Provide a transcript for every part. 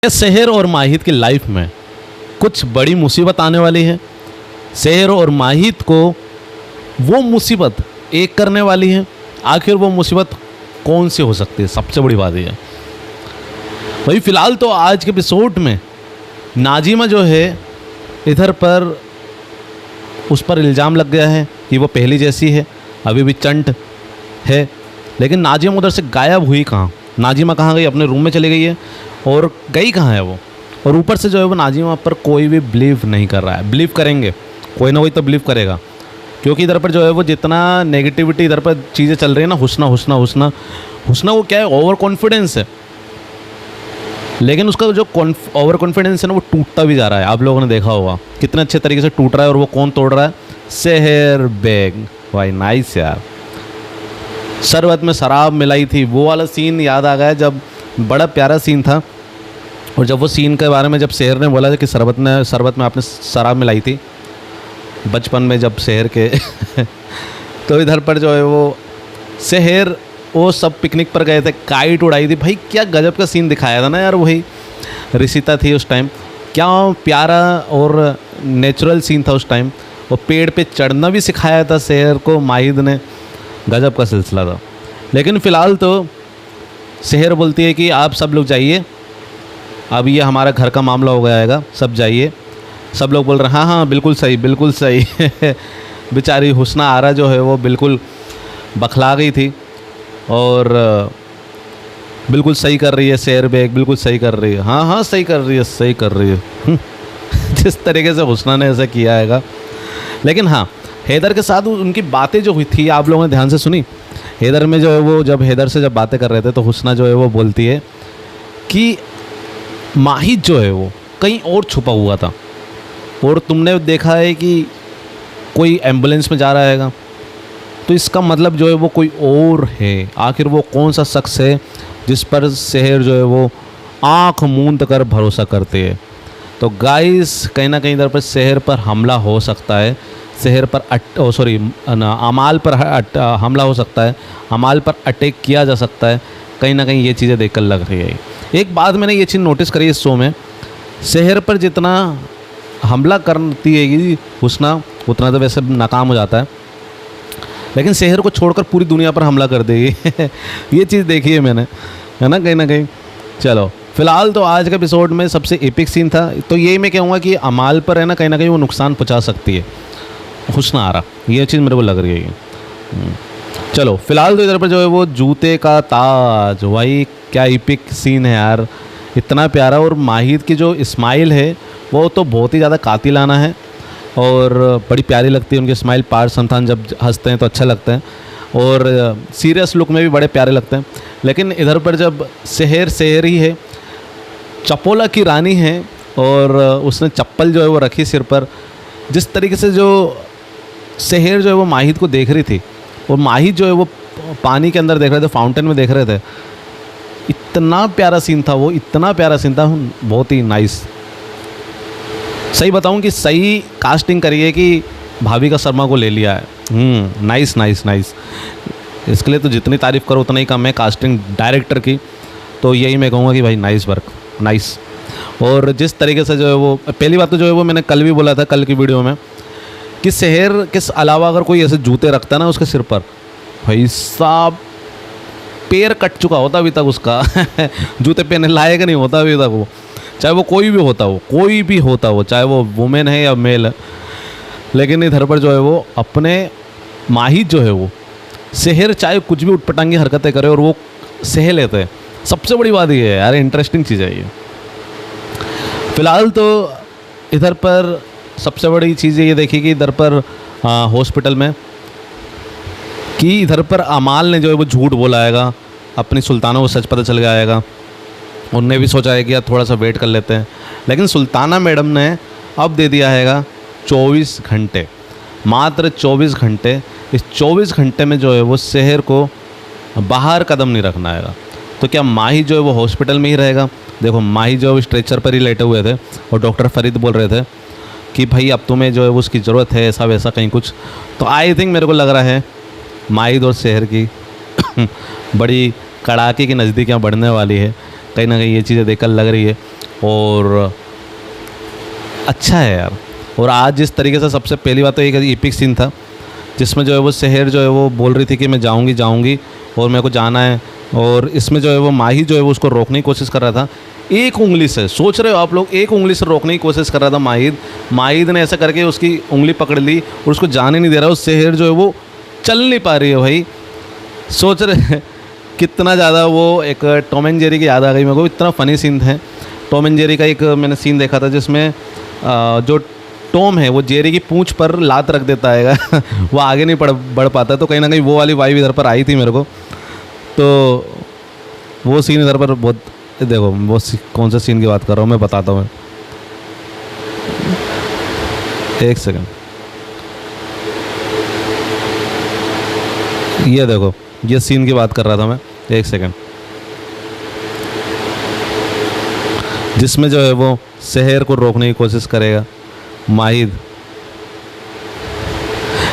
शहर और माहित की लाइफ में कुछ बड़ी मुसीबत आने वाली है। शहर और माहित को वो मुसीबत एक करने वाली है। आखिर वो मुसीबत कौन सी हो सकती है, सबसे बड़ी बात यह है भाई। फ़िलहाल तो आज के एपिसोड में नाजिमा जो है इधर पर उस पर इल्ज़ाम लग गया है कि वो पहली जैसी है, अभी भी चंट है। लेकिन नाजिमा उधर से गायब हुई कहाँ? नाजिमा कहाँ गई? अपने रूम में चली गई है। और गई कहाँ है वो? और ऊपर से जो है वो नाजिमा पर कोई भी बिलीव नहीं कर रहा है। बिलीव करेंगे, कोई ना कोई तो बिलीव करेगा, क्योंकि इधर पर जो है वो जितना नेगेटिविटी इधर पर चीज़ें चल रही है ना, हुस्ना हुस्ना हुस्ना हुस्ना, वो क्या है, ओवर कॉन्फिडेंस है। लेकिन उसका जो ओवर कॉन्फिडेंस है ना, वो टूटता भी जा रहा है। आप लोगों ने देखा होगा कितने अच्छे तरीके से टूट रहा है। और वो कौन तोड़ रहा है? शहर बेग भाई। नाइस यार। शरबत में शराब मिलाई थी, वो वाला सीन याद आ गया। जब बड़ा प्यारा सीन था। और जब वो सीन के बारे में जब शहर ने बोला था कि शरबत में आपने शराब मिलाई थी बचपन में, जब शहर के तो इधर पर जो है वो शहर वो सब पिकनिक पर गए थे, काइट उड़ाई थी। भाई क्या गजब का सीन दिखाया था ना यार। वही रिसिता थी उस टाइम, क्या प्यारा और नेचुरल सीन था उस टाइम। वो पेड़ पे चढ़ना भी सिखाया था शहर को माहिद ने, गजब का सिलसिला था। लेकिन फ़िलहाल तो शहर बोलती है कि आप सब लोग जाइए, अब ये हमारा घर का मामला हो गया, सब जाइए। सब लोग बोल रहे हैं हाँ हाँ बिल्कुल सही बिल्कुल सही। बेचारी हुस्ना आरा जो है वो बिल्कुल बखला गई थी और बिल्कुल सही कर रही है। शहर बेग बिल्कुल सही कर रही है। हाँ हाँ सही कर रही है, सही कर रही है। जिस तरीके से हुस्ना ने ऐसा किया हैगा। लेकिन हाँ, हैदर के साथ उनकी बातें जो हुई थी, आप लोगों ने ध्यान से सुनी? हैदर में जो है वो जब हैदर से जब बातें कर रहे थे तो हुस्ना जो है वो बोलती है कि माहिद जो है वो कहीं और छुपा हुआ था और तुमने देखा है कि कोई एम्बुलेंस में जा रहा हैगा, तो इसका मतलब जो है वो कोई और है। आखिर वो कौन सा शख्स है जिस पर शहर जो है वो आँख मूंद कर भरोसा करते हैं? तो गाइस कहीं ना कहीं इधर पर शहर पर हमला हो सकता है। शहर पर अमाल पर हमला हो सकता है। अमाल पर अटैक किया जा सकता है। कहीं ना कहीं ये चीज़ें देखकर लग रही है। एक बात मैंने ये चीज़ नोटिस करी इस शो में, शहर पर जितना हमला करती है हुस्ना उतना तो वैसे नाकाम हो जाता है, लेकिन शहर को छोड़कर पूरी दुनिया पर हमला कर देगी। ये चीज़ देखी है मैंने, है ना, कहीं ना कहीं। चलो फिलहाल तो आज के एपिसोड में सबसे एपिक सीन था। तो यही मैं कहूँगा कि अमाल पर है ना, कहीं ना कहीं वो नुकसान पहुँचा सकती है हुस्ना आरा। ये चीज़ मेरे को लग रही है। चलो फिलहाल तो इधर पर जो है वो जूते का ताज, भाई क्या एपिक सीन है यार, इतना प्यारा। और माहिद की जो स्माइल है वो तो बहुत ही ज़्यादा कातिलाना है और बड़ी प्यारी लगती है उनकी स्माइल। पार संतान जब हंसते हैं तो अच्छा लगता है और सीरियस लुक में भी बड़े प्यारे लगते हैं। लेकिन इधर पर जब शहर ही है, चपोला की रानी है और उसने चप्पल जो है वो रखी सिर पर, जिस तरीके से जो शहर जो है वो माहिद को देख रही थी और माहिद जो है वो पानी के अंदर देख रहे थे, फाउंटेन में देख रहे थे, इतना प्यारा सीन था वो, इतना प्यारा सीन था, बहुत ही नाइस। सही बताऊं कि सही कास्टिंग करी है कि भाविका शर्मा को ले लिया है। Nice nice nice. इसके लिए तो जितनी तारीफ़ करो उतना ही कम है कास्टिंग डायरेक्टर की। तो यही मैं कहूँगा कि भाई नाइस वर्क, नाइस। और जिस तरीके से जो है वो, पहली बात तो जो है वो मैंने कल भी बोला था, कल की वीडियो में, कि शहर के अलावा अगर कोई ऐसे जूते रखता ना उसके सिर पर, भाई साहब पैर कट चुका होता अभी तक उसका। जूते पहनने लायक नहीं होता अभी तक वो, चाहे वो कोई भी होता हो, कोई भी होता हो, चाहे वो वुमेन है या मेल है। लेकिन इधर पर जो है वो अपने माहिद जो है वो शहर चाहे कुछ भी उटपटांगी हरकतें करे और वो सह लेते हैं। सबसे बड़ी बात ये है यार, इंटरेस्टिंग चीज़ है ये। फ़िलहाल तो इधर पर सबसे बड़ी चीज़ ये देखी कि इधर पर हॉस्पिटल में कि इधर पर अमाल ने जो है वो झूठ बोला आएगा, अपनी सुल्ताना को सच पता चल गया आएगा। उनने भी सोचा है कि यार थोड़ा सा वेट कर लेते हैं, लेकिन सुल्ताना मैडम ने अब दे दिया हैगा 24 घंटे, मात्र 24 घंटे। इस 24 घंटे में जो है वो शहर को बाहर कदम नहीं रखना हैगा। तो क्या माही जो है वो हॉस्पिटल में ही रहेगा? देखो माही जो है स्ट्रेचर पर ही लेटे हुए थे और डॉक्टर फरीद बोल रहे थे कि भाई अब तुम्हें जो है उसकी ज़रूरत है, ऐसा वैसा कहीं कुछ। तो आई थिंक मेरे को लग रहा है माहिद और शहर की बड़ी कड़ाके की नज़दीकियाँ बढ़ने वाली है। कहीं ना कहीं ये चीज़ें देखकर लग रही है। और अच्छा है यार। और आज जिस तरीके से, सबसे पहली बात तो एक एपिक सीन था जिसमें जो है वो सेहर जो है वो बोल रही थी कि मैं जाऊंगी और मेरे को जाना है, और इसमें जो है वो माही जो है वो उसको रोकने की कोशिश कर रहा था एक उंगली से। सोच रहे हो आप लोग, एक उंगली से रोकने की कोशिश कर रहा था माहिद ने ऐसा करके उसकी उंगली पकड़ ली और उसको जाने नहीं दे रहा। उस सेहर जो है वो चल नहीं पा रही है भाई। सोच रहे कितना ज़्यादा वो, एक टॉम एंड जेरी की याद आ गई मेरे को, इतना फ़नी सीन है। टॉम एंड जेरी का एक मैंने सीन देखा था जिसमें जो टॉम है वो जेरी की पूंछ पर लात रख देता है वो आगे नहीं बढ़ पाता, तो कहीं ना कहीं वो वाली वाइब इधर पर आई थी मेरे को। तो वो सीन इधर पर बहुत, देखो वो कौन सा सीन की बात कर रहा हूँ मैं बताता हूँ। एक सेकंड, ये देखो, ये सीन की बात कर रहा था मैं, एक सेकंड, जिसमें जो है वो सेहर को रोकने की कोशिश करेगा माहिद।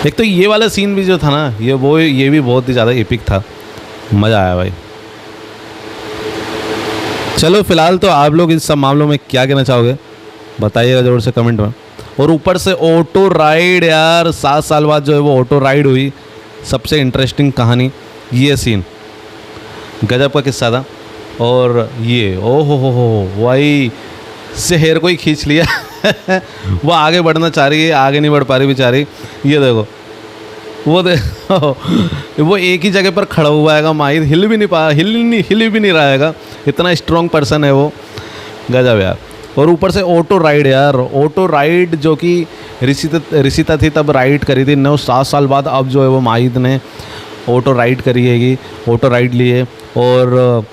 एक तो ये वाला सीन भी जो था ना, ये भी बहुत ही ज़्यादा एपिक था, मज़ा आया भाई। चलो फिलहाल तो आप लोग इस सब मामलों में क्या कहना चाहोगे बताइएगा ज़रूर से कमेंट में। और ऊपर से ऑटो राइड यार, 7 साल बाद जो है वो ऑटो राइड हुई। सबसे इंटरेस्टिंग कहानी ये सीन, गजब का किस्सा था। और ये ओ हो वही सेहर को ही खींच लिया वो आगे बढ़ना चाह रही है, आगे नहीं बढ़ पा रही बेचारी। ये देखो, वो देखो वो एक ही जगह पर खड़ा हुआ है, माहिद हिल भी नहीं रहा है, इतना स्ट्रॉन्ग पर्सन है वो, गजब यार। और ऊपर से ऑटो राइड यार, ऑटो राइड जो कि ऋषिता थी तब राइड करी थी 9-7 साल बाद, अब जो है वो माहिद ने ऑटो राइड करी है, ऑटो राइड लिए। और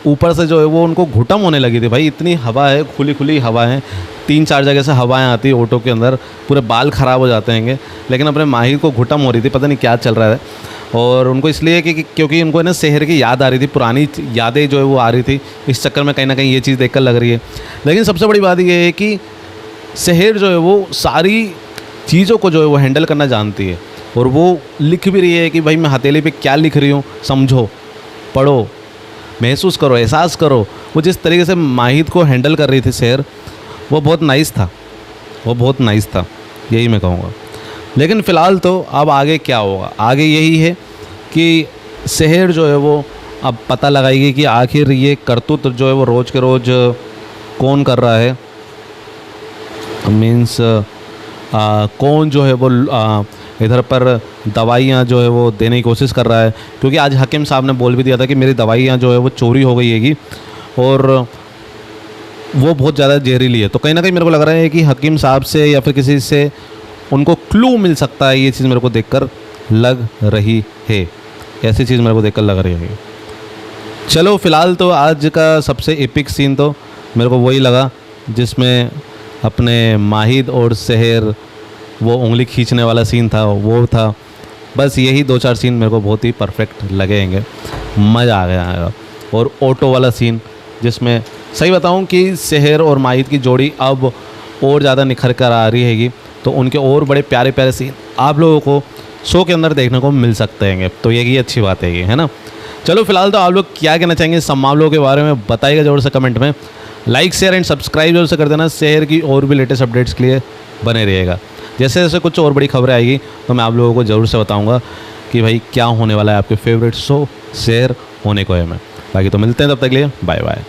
ऊपर से जो है वो उनको घुटम होने लगी थी भाई, इतनी हवा है, खुली हवा है, 3-4 जगह से हवाएं आती है ऑटो के अंदर, पूरे बाल ख़राब हो जाते हैं। लेकिन अपने माहिर को घुटम हो रही थी, पता नहीं क्या चल रहा है। और उनको इसलिए कि क्योंकि उनको ना सेहर की याद आ रही थी, पुरानी यादें जो है वो आ रही थी, इस चक्कर में कहीं ना कहीं ये चीज़ देखकर लग रही है। लेकिन सबसे बड़ी बात ये है कि सेहर जो है वो सारी चीज़ों को जो है वो हैंडल करना जानती है, और वो लिख भी रही है कि भाई मैं हथेली पे क्या लिख रही हूँ, समझो, पढ़ो, महसूस करो, एहसास करो। वो जिस तरीके से माहिद को हैंडल कर रही थी सेहर, वो बहुत नाइस था, यही मैं कहूँगा। लेकिन फ़िलहाल तो अब आगे क्या होगा, आगे यही है कि सेहर जो है वो अब पता लगाएगी कि आखिर ये करतूत जो है वो रोज़ के रोज़ कौन कर रहा है, मीन्स कौन जो है वो इधर पर दवाइयाँ जो है वो देने की कोशिश कर रहा है। क्योंकि आज हकीम साहब ने बोल भी दिया था कि मेरी दवाइयाँ जो है वो चोरी हो गई हैगी और वो बहुत ज़्यादा जहरीली है। तो कहीं ना कहीं मेरे को लग रहा है कि हकीम साहब से या फिर किसी से उनको क्लू मिल सकता है, ये चीज़ मेरे को देखकर लग रही है, ऐसी चीज़ मेरे को देखकर लग रही है। चलो फ़िलहाल तो आज का सबसे एपिक सीन तो मेरे को वही लगा जिसमें अपने माहिद और सेहर वो उंगली खींचने वाला सीन था, वो था। बस यही 2-4 सीन मेरे को बहुत ही परफेक्ट लगेंगे, मज़ा आ गया। और ऑटो वाला सीन जिसमें सही बताऊं कि सेहर और माहिद की जोड़ी अब और ज़्यादा निखर कर आ रही हैगी, तो उनके और बड़े प्यारे प्यारे सीन आप लोगों को शो के अंदर देखने को मिल सकते हैं। तो यही अच्छी बात है ना। चलो फिलहाल तो आप लोग क्या कहना चाहेंगे सब मामलों के बारे में बताइएगा ज़रूर से कमेंट में। लाइक शेयर एंड सब्सक्राइब जरूर से कर देना, शहर की और भी लेटेस्ट अपडेट्स के लिए बने रहिएगा। जैसे जैसे कुछ और बड़ी खबरें आएगी तो मैं आप लोगों को ज़रूर से बताऊंगा कि भाई क्या होने वाला है, आपके फेवरेट शो शेयर होने को है मैं। बाकी तो मिलते हैं, तब तक के लिए बाय बाय।